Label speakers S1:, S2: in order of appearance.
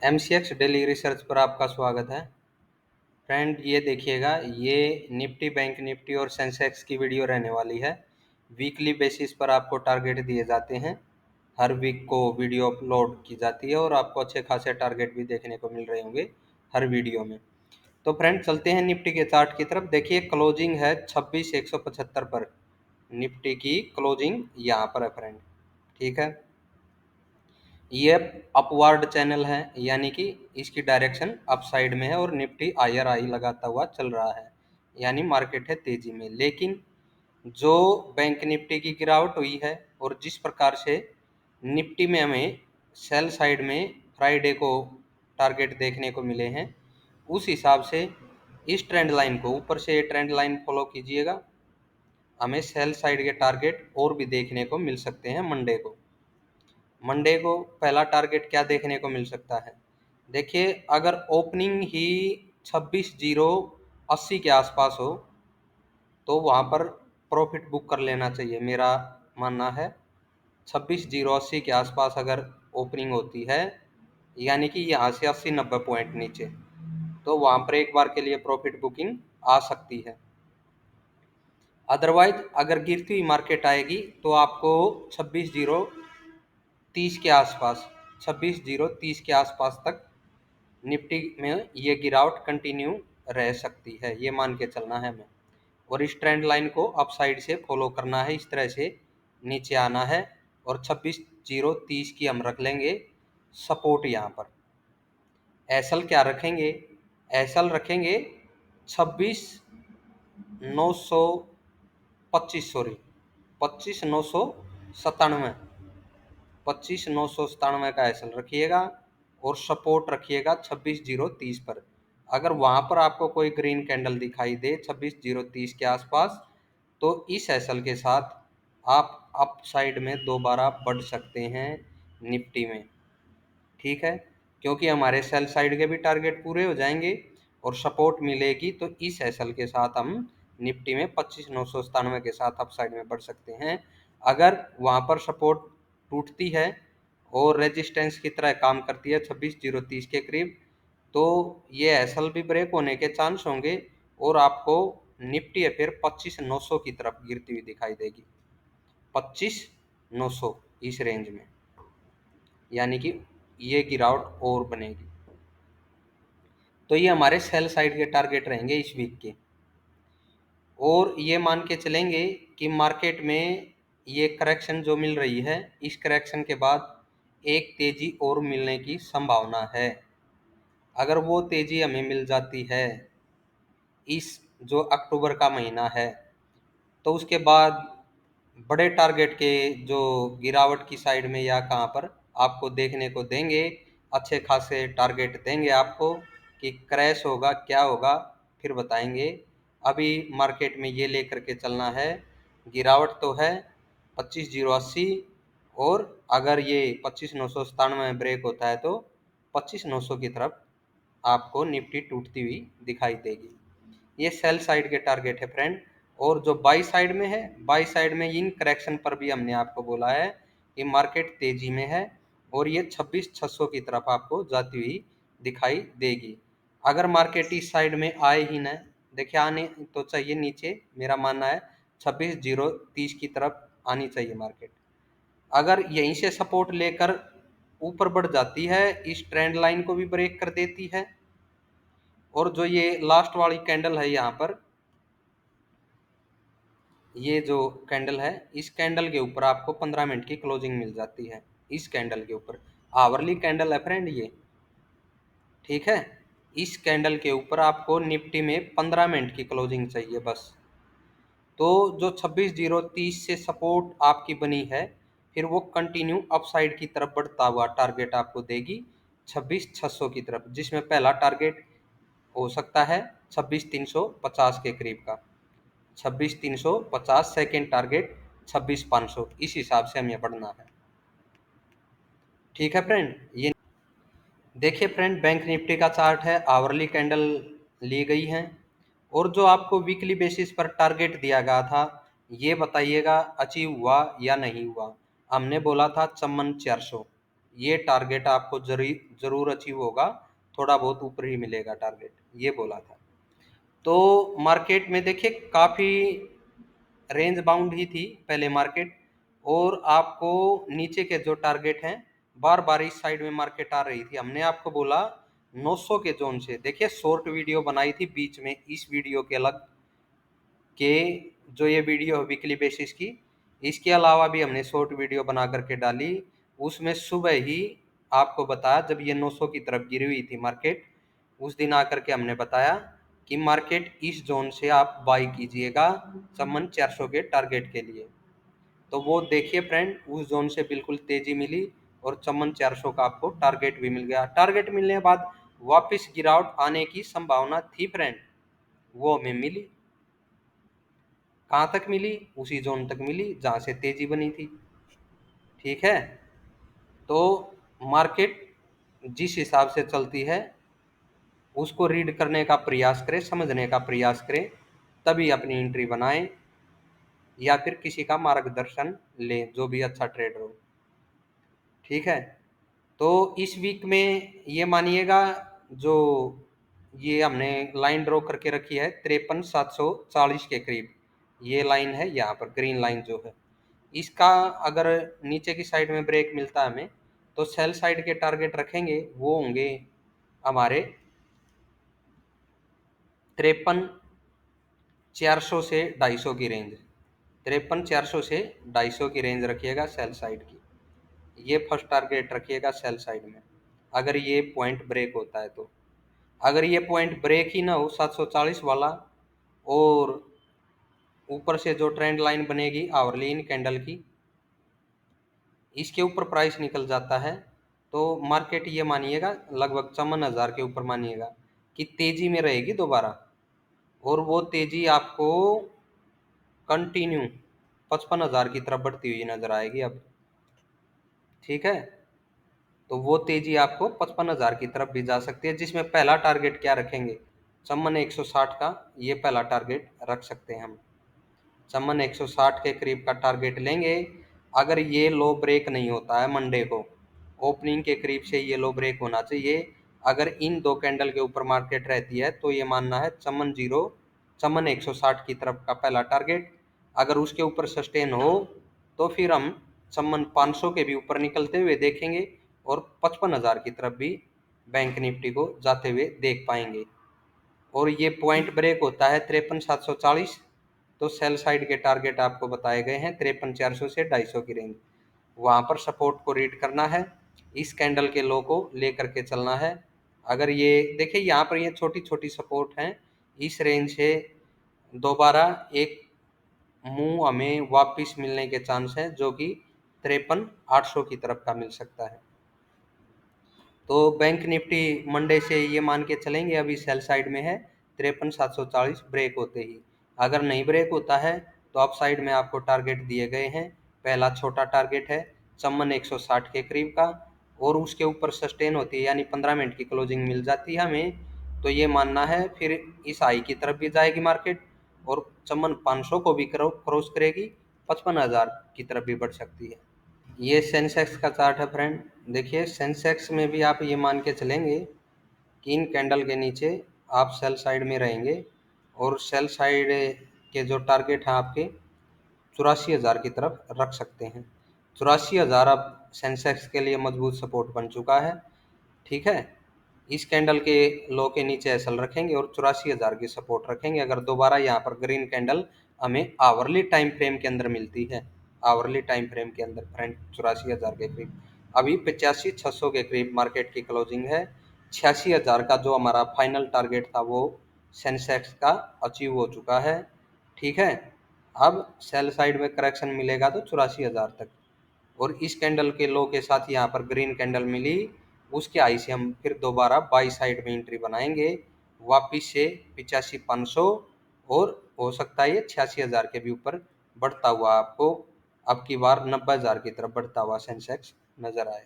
S1: MCX daily research पर आपका स्वागत है। फ्रेंड ये देखिएगा, ये निफ्टी, बैंक निफ्टी और सेंसेक्स की वीडियो रहने वाली है। वीकली बेसिस पर आपको टारगेट दिए जाते हैं। हर वीक को वीडियो अपलोड की जाती है और आपको अच्छे खासे टारगेट भी देखने को मिल रहे होंगे हर वीडियो में। तो फ्रेंड चलते हैं निफ्टी के चार्ट की तरफ। देखिए क्लोजिंग है 26,175 पर। निफ्टी की क्लोजिंग यहाँ पर है फ्रेंड। ठीक है, ये अपवर्ड चैनल है, यानी कि इसकी डायरेक्शन अप साइड में है और निफ्टी हायर हाई लगाता हुआ चल रहा है, यानी मार्केट है तेजी में। लेकिन जो बैंक निफ्टी की गिरावट हुई है और जिस प्रकार से निफ्टी में हमें सेल साइड में फ्राइडे को टारगेट देखने को मिले हैं, उस हिसाब से इस ट्रेंड लाइन को, ऊपर से ये ट्रेंड लाइन फॉलो कीजिएगा, हमें सेल साइड के टारगेट और भी देखने को मिल सकते हैं। मंडे को पहला टारगेट क्या देखने को मिल सकता है? देखिए, अगर ओपनिंग ही 26,080 के आसपास हो तो वहां पर प्रॉफिट बुक कर लेना चाहिए, मेरा मानना है। 26,080 के आसपास अगर ओपनिंग होती है, यानी कि यहाँ से 80-90 पॉइंट नीचे, तो वहां पर एक बार के लिए प्रॉफिट बुकिंग आ सकती है। अदरवाइज अगर गिरती हुई मार्केट आएगी तो आपको 26,030 के आसपास, 26,030 के आसपास तक निफ्टी में ये गिरावट कंटिन्यू रह सकती है, ये मान के चलना है हमें। और इस ट्रेंड लाइन को अप साइड से फॉलो करना है, इस तरह से नीचे आना है और 26,030 की हम रख लेंगे सपोर्ट। यहाँ पर एसएल क्या रखेंगे? एसएल रखेंगे 26,925, सॉरी 25,997, 25,997 का एसएल रखिएगा और सपोर्ट रखिएगा 26,030 पर। अगर वहां पर आपको कोई ग्रीन कैंडल दिखाई दे 26,030 के आसपास, तो इस एसएल के साथ आप अप साइड में दोबारा बढ़ सकते हैं निफ्टी में। ठीक है, क्योंकि हमारे सेल साइड के भी टारगेट पूरे हो जाएंगे और सपोर्ट मिलेगी, तो इस एसएल के साथ हम निफ्टी में 25,997 के साथ अप साइड में बढ़ सकते हैं। अगर वहां पर सपोर्ट टूटती है और रेजिस्टेंस की तरह काम करती है 26,030 के करीब, तो ये एसएल भी ब्रेक होने के चांस होंगे और आपको निफ्टी है फिर 25,900 की तरफ गिरती हुई दिखाई देगी, 25,900 इस रेंज में, यानी कि ये गिरावट और बनेगी। तो ये हमारे सेल साइड के टारगेट रहेंगे इस वीक के। और ये मान के चलेंगे कि मार्केट में ये करेक्शन जो मिल रही है, इस करेक्शन के बाद एक तेजी और मिलने की संभावना है। अगर वो तेजी हमें मिल जाती है इस जो अक्टूबर का महीना है, तो उसके बाद बड़े टारगेट के जो गिरावट की साइड में या कहाँ पर आपको देखने को देंगे, अच्छे खासे टारगेट देंगे आपको। कि क्रैश होगा क्या होगा फिर बताएंगे। अभी मार्केट में ये लेकर के चलना है, गिरावट तो है 25,080, और अगर ये 25,997 में ब्रेक होता है तो 25,900 की तरफ आपको निफ्टी टूटती हुई दिखाई देगी। ये सेल साइड के टारगेट है फ्रेंड। और जो बाई साइड में है, बाई साइड में इन करेक्शन पर भी हमने आपको बोला है कि मार्केट तेजी में है और ये 26,600 की तरफ आपको जाती हुई दिखाई देगी। अगर मार्केट इस साइड में आए ही ना, देखिए आने तो चाहिए नीचे, मेरा मानना है 26,030 की तरफ आनी चाहिए मार्केट। अगर यहीं से सपोर्ट लेकर ऊपर बढ़ जाती है, इस ट्रेंड लाइन को भी ब्रेक कर देती है, और जो ये लास्ट वाली कैंडल है यहाँ पर, ये जो कैंडल है, इस कैंडल के ऊपर आपको 15 मिनट की क्लोजिंग मिल जाती है। इस कैंडल के ऊपर आवरली कैंडल है फ्रेंड ये। ठीक है, इस कैंडल के ऊपर आपको निफ्टी में 15 मिनट की क्लोजिंग चाहिए बस। तो जो 26,030 से सपोर्ट आपकी बनी है, फिर वो कंटिन्यू अपसाइड की तरफ बढ़ता हुआ टारगेट आपको देगी 26,600 की तरफ, जिसमें पहला टारगेट हो सकता है 26,350 के करीब का। 26,350 सेकेंड टारगेट 26,500, इस हिसाब से हमें बढ़ना है। ठीक है फ्रेंड, ये देखिए फ्रेंड, बैंक निफ्टी का चार्ट है, आवरली कैंडल ली गई है और जो आपको वीकली बेसिस पर टारगेट दिया गया था, ये बताइएगा अचीव हुआ या नहीं हुआ। हमने बोला था 54,400, ये टारगेट आपको जरूर अचीव होगा, थोड़ा बहुत ऊपर ही मिलेगा टारगेट, ये बोला था। तो मार्केट में देखिए काफी रेंज बाउंड ही थी पहले मार्केट, और आपको नीचे के जो टारगेट हैं बार बार इस साइड में मार्केट आ रही थी। हमने आपको बोला 900 के जोन से, देखिए शॉर्ट वीडियो बनाई थी बीच में इस वीडियो के अलग के, जो ये वीडियो है वीकली बेसिस की, इसके अलावा भी हमने शॉर्ट वीडियो बना करके डाली। उसमें सुबह ही आपको बताया जब ये 900 की तरफ गिरी हुई थी मार्केट, उस दिन आकर के हमने बताया कि मार्केट इस जोन से आप बाई कीजिएगा चमन 400 के टारगेट के लिए। तो वो देखिए फ्रेंड, उस जोन से बिल्कुल तेजी मिली और चमन 400 का आपको टारगेट भी मिल गया। टारगेट मिलने के बाद वापस गिरावट आने की संभावना थी फ्रेंड, वो हमें मिली। कहाँ तक मिली? उसी जोन तक मिली जहां से तेजी बनी थी। ठीक है, तो मार्केट जिस हिसाब से चलती है उसको रीड करने का प्रयास करें, समझने का प्रयास करें, तभी अपनी एंट्री बनाएं या फिर किसी का मार्गदर्शन लें जो भी अच्छा ट्रेडर हो। ठीक है, तो इस वीक में ये मानिएगा जो ये हमने लाइन ड्रॉ करके रखी है 53,740 के करीब, ये लाइन है यहाँ पर ग्रीन लाइन जो है, इसका अगर नीचे की साइड में ब्रेक मिलता है हमें तो सेल साइड के टारगेट रखेंगे, वो होंगे हमारे 53,400 से 250 की रेंज। 53,400 से 250 की रेंज रखिएगा सेल साइड की, ये फर्स्ट टारगेट रखिएगा सेल साइड में, अगर ये पॉइंट ब्रेक होता है तो। अगर ये पॉइंट ब्रेक ही ना हो 740 वाला, और ऊपर से जो ट्रेंड लाइन बनेगी आवरली इन कैंडल की, इसके ऊपर प्राइस निकल जाता है तो मार्केट ये मानिएगा लगभग 54,000 के ऊपर मानिएगा कि तेजी में रहेगी दोबारा, और वो तेजी आपको कंटिन्यू 55,000 की तरफ बढ़ती हुई नजर आएगी अब। ठीक है, तो वो तेजी आपको 55,000 की तरफ भी जा सकती है, जिसमें पहला टारगेट क्या रखेंगे, चमन 160 का ये पहला टारगेट रख सकते हैं हम। चमन 160 के करीब का टारगेट लेंगे। अगर ये लो ब्रेक नहीं होता है मंडे को, ओपनिंग के करीब से ये लो ब्रेक होना चाहिए। अगर इन दो कैंडल के ऊपर मार्केट रहती है तो ये मानना है चमन 160 की तरफ का पहला टारगेट। अगर उसके ऊपर सस्टेन हो तो फिर हम चमन 500 के भी ऊपर निकलते हुए देखेंगे और 55,000 की तरफ भी बैंक निफ्टी को जाते हुए देख पाएंगे। और ये पॉइंट ब्रेक होता है 53,740, तो सेल साइड के टारगेट आपको बताए गए हैं 53,400 से 250 की रेंज, वहां पर सपोर्ट को रीड करना है, इस कैंडल के लो को लेकर के चलना है। अगर ये देखिए यहाँ पर ये छोटी छोटी सपोर्ट हैं, इस रेंज से दोबारा एक मुंह हमें वापस मिलने के चांस हैं जो कि 53,800 की तरफ का मिल सकता है। तो बैंक निफ्टी मंडे से ये मान के चलेंगे अभी सेल साइड में है 53,740 ब्रेक होते ही। अगर नहीं ब्रेक होता है तो अप साइड में आपको टारगेट दिए गए हैं। पहला छोटा टारगेट है चमन 160 के करीब का, और उसके ऊपर सस्टेन होती है यानी 15 मिनट की क्लोजिंग मिल जाती है हमें, तो ये मानना है फिर इस हाई की तरफ भी जाएगी मार्केट और चमन 500 को भी क्रॉस करेगी, 55,000 की तरफ भी बढ़ सकती है। ये सेंसेक्स का चार्ट है फ्रेंड। देखिए सेंसेक्स में भी आप ये मान के चलेंगे कि इन कैंडल के नीचे आप सेल साइड में रहेंगे, और सेल साइड के जो टारगेट हैं आपके 84,000 की तरफ रख सकते हैं। 84,000 अब सेंसेक्स के लिए मजबूत सपोर्ट बन चुका है। ठीक है, इस कैंडल के लो के नीचे एसएल रखेंगे और 84,000 की सपोर्ट रखेंगे। अगर दोबारा यहाँ पर ग्रीन कैंडल हमें आवरली टाइम फ्रेम के अंदर मिलती है, आवरली टाइम फ्रेम के अंदर फ्रेंड 84,000 के करीब, अभी 85,600 के करीब मार्केट की क्लोजिंग है। 86,000 का जो हमारा फाइनल टारगेट था वो सेंसेक्स का अचीव हो चुका है। ठीक है, अब सेल साइड में करेक्शन मिलेगा तो 84,000 तक, और इस कैंडल के लो के साथ यहाँ पर ग्रीन कैंडल मिली, उसके आई से हम फिर दोबारा बाई साइड में एंट्री बनाएंगे वापिस से 85,500, और हो सकता है ये 86,000 के भी ऊपर बढ़ता हुआ आपको अब की बार 90,000 की तरफ बढ़ता हुआ सेंसेक्स नजर आए।